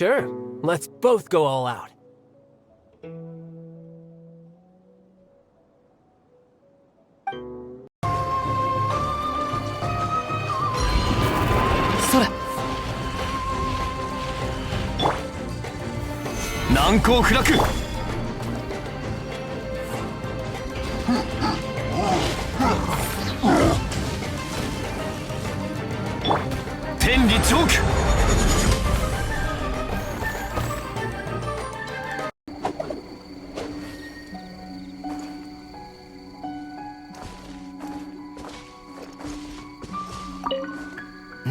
Sure, let's both go all out. Sora. 難攻不落。天理チョーク。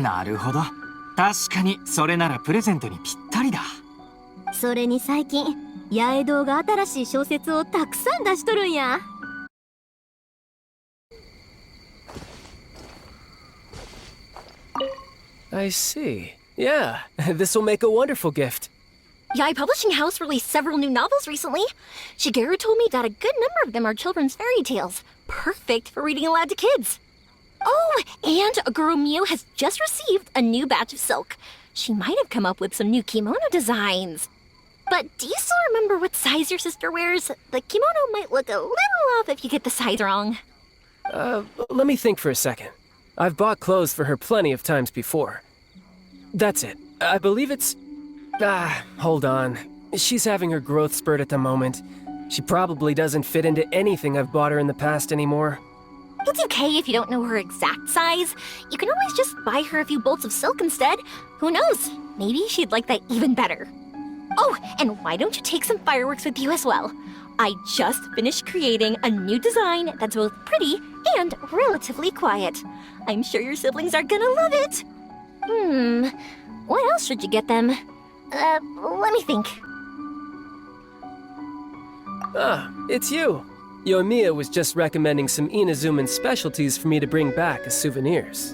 なるほど。確かにそれならプレゼントにぴったりだ。それに最近八重堂が新しい小説をたくさん出しとるんや。I see. Yeah, this will make a wonderful gift. Yai Publishing House released several new novels recently. Shigeru told me that a good number of them are children's fairy tales, perfect for reading aloud to kids. Oh, and Guru Mio has just received a new batch of silk. She might have come up with some new kimono designs. But do you still remember what size your sister wears? The kimono might look a little off if you get the size wrong. Let me think for a second. I've bought clothes for her plenty of times before. That's it. I believe it's... hold on. She's having her growth spurt at the moment. She probably doesn't fit into anything I've bought her in the past anymore. It's okay if you don't know her exact size. You can always just buy her a few bolts of silk instead. Who knows? Maybe she'd like that even better. Oh, and why don't you take some fireworks with you as well? I just finished creating a new design that's both pretty and relatively quiet. I'm sure your siblings are gonna love it. What else should you get them? Let me think. Ah, it's you. Yoimiya was just recommending some Inazuman specialties for me to bring back as souvenirs.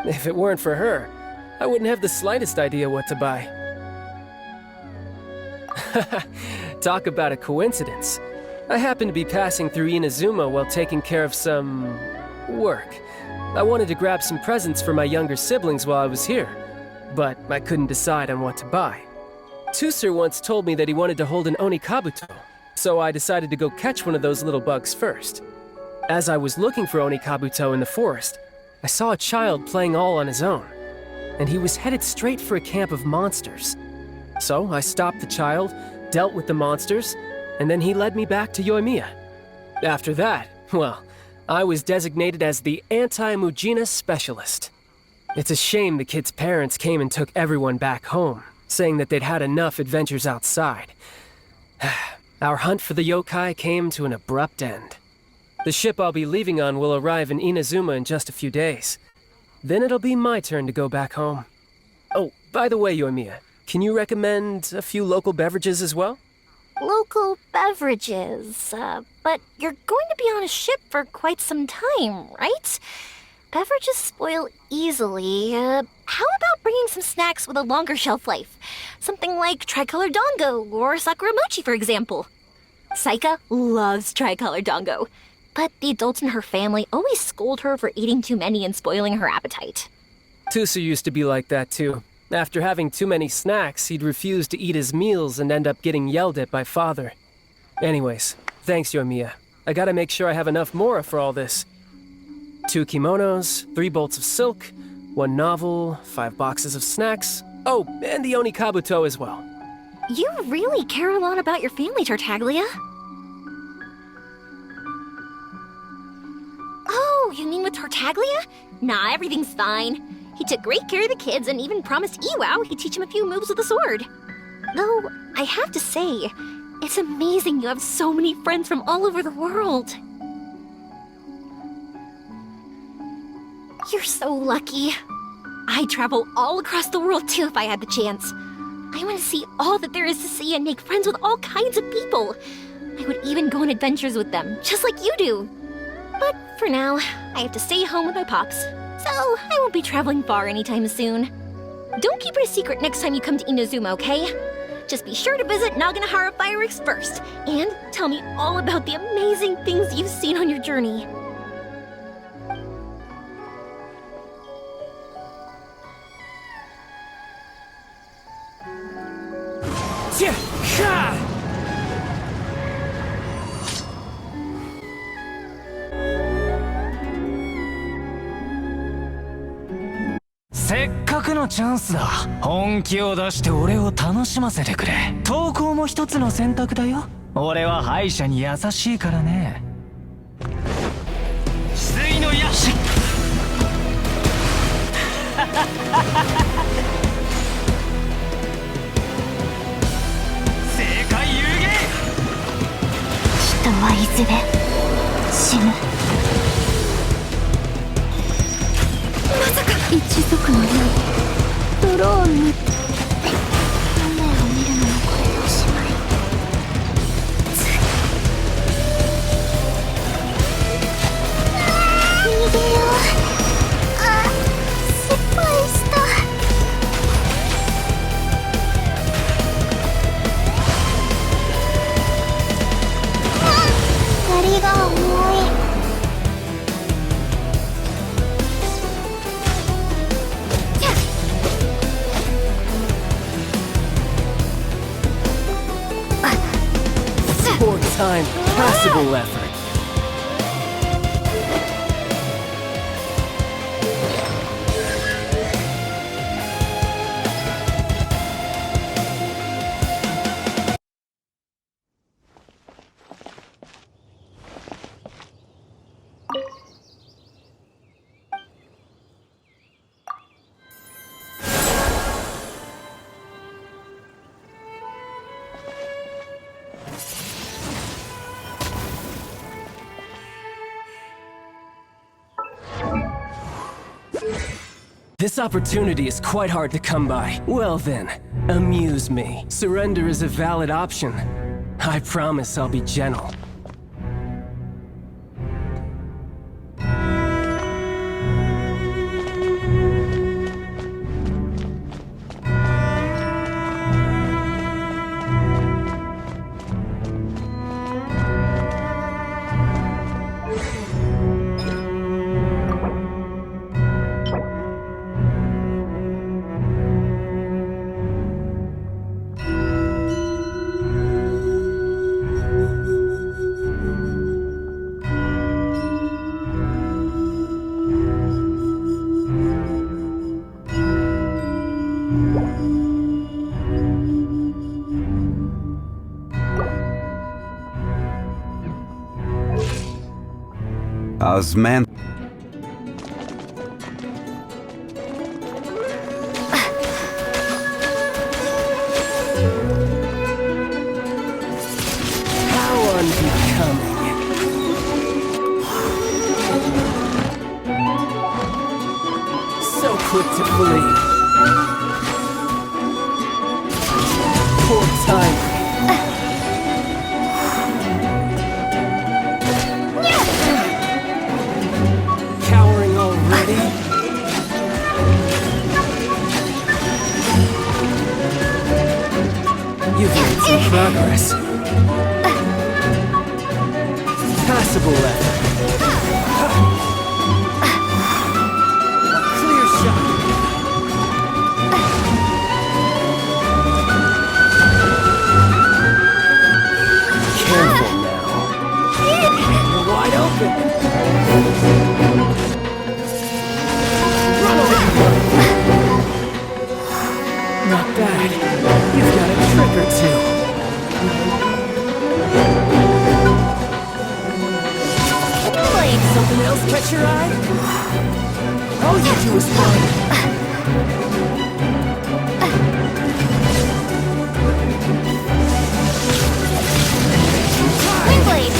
If it weren't for her, I wouldn't have the slightest idea what to buy. Talk about a coincidence. I happened to be passing through Inazuma while taking care of some... work. I wanted to grab some presents for my younger siblings while I was here, but I couldn't decide on what to buy. Tusser once told me that he wanted to hold an Onikabuto, so I decided to go catch one of those little bugs first. As I was looking for Onikabuto in the forest, I saw a child playing all on his own, and he was headed straight for a camp of monsters. So I stopped the child, dealt with the monsters, and then he led me back to Yoimiya. After that, well, I was designated as the anti-Mujina specialist. It's a shame the kid's parents came and took everyone back home, saying that they'd had enough adventures outside. Our hunt for the yokai came to an abrupt end. The ship I'll be leaving on will arrive in Inazuma in just a few days. Then it'll be my turn to go back home. Oh, by the way, Yoimiya, can you recommend a few local beverages as well? Local beverages, but you're going to be on a ship for quite some time, right? Beverages spoil easily. How about bringing some snacks with a longer shelf life? Something like tricolor dango or sakura mochi, for example. Saika loves tricolor dango, but the adults in her family always scold her for eating too many and spoiling her appetite. Tusu used to be like that too. After having too many snacks, he'd refuse to eat his meals and end up getting yelled at by father. Anyways, thanks, Yoimiya. I gotta make sure I have enough mora for all this. 2 kimonos, 3 bolts of silk, 1 novel, 5 boxes of snacks. Oh, and the Onikabuto as well. You really care a lot about your family, Tartaglia. Oh, you mean with Tartaglia? Nah, everything's fine. He took great care of the kids and even promised Iwao he'd teach him a few moves with the sword. Though, I have to say, it's amazing you have so many friends from all over the world. You're so lucky. I'd travel all across the world too if I had the chance. I want to see all that there is to see and make friends with all kinds of people. I would even go on adventures with them, just like you do. But for now, I have to stay home with my pops, so I won't be traveling far anytime soon. Don't keep it a secret next time you come to Inazuma, okay? Just be sure to visit Naganahara Fireworks first, and tell me all about the amazing things you've seen on your journey. せっかくのチャンスだ。本気を出して俺を楽しませてくれ。投稿も一つの選択だよ。俺は敗者に優しいからね。翡翠の矢正解有言。人はいずれ死ぬ。まさか一族のようにドローンに夢を見るのもこれでおしまい。逃げよう。あ、失敗した。光が重い。Poor time, passable effort. This opportunity is quite hard to come by. Well then, amuse me. Surrender is a valid option. I promise I'll be gentle. Osman. How unbecoming. So quick to flee. Poor timing. Cowering already? You've made some progress. Passable effort. Clear shot. Careful now. You're wide open. Run away. Not bad. You've got a trick or two. Something else catch your eye? All you do is run. Windblade!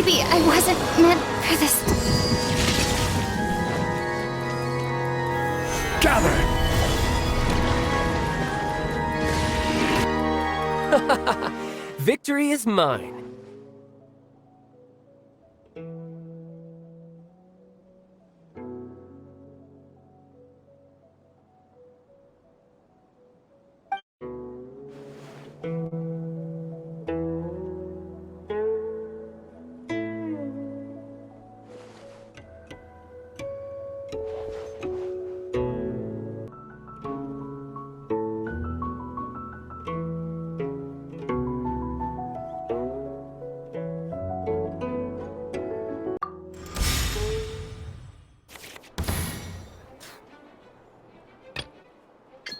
Maybe I wasn't meant for this. Gather! Victory is mine.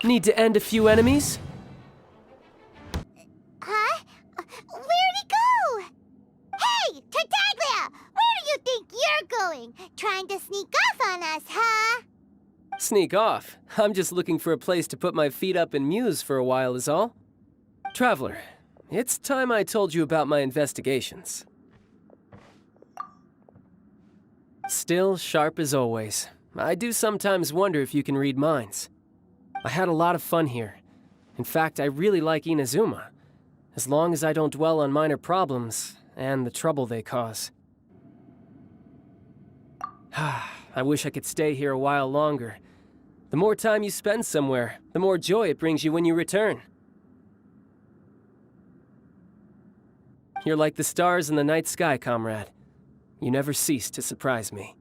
Need to end a few enemies? Huh? Where'd he go? Hey, Tartaglia! Where do you think you're going? Trying to sneak off on us, huh? Sneak off. I'm just looking for a place to put my feet up and muse for a while is all. Traveler, it's time I told you about my investigations. Still sharp as always. I do sometimes wonder if you can read minds. I had a lot of fun here. In fact, I really like Inazuma, as long as I don't dwell on minor problems and the trouble they cause. I wish I could stay here a while longer. The more time you spend somewhere, the more joy it brings you when you return. You're like the stars in the night sky, comrade. You never cease to surprise me.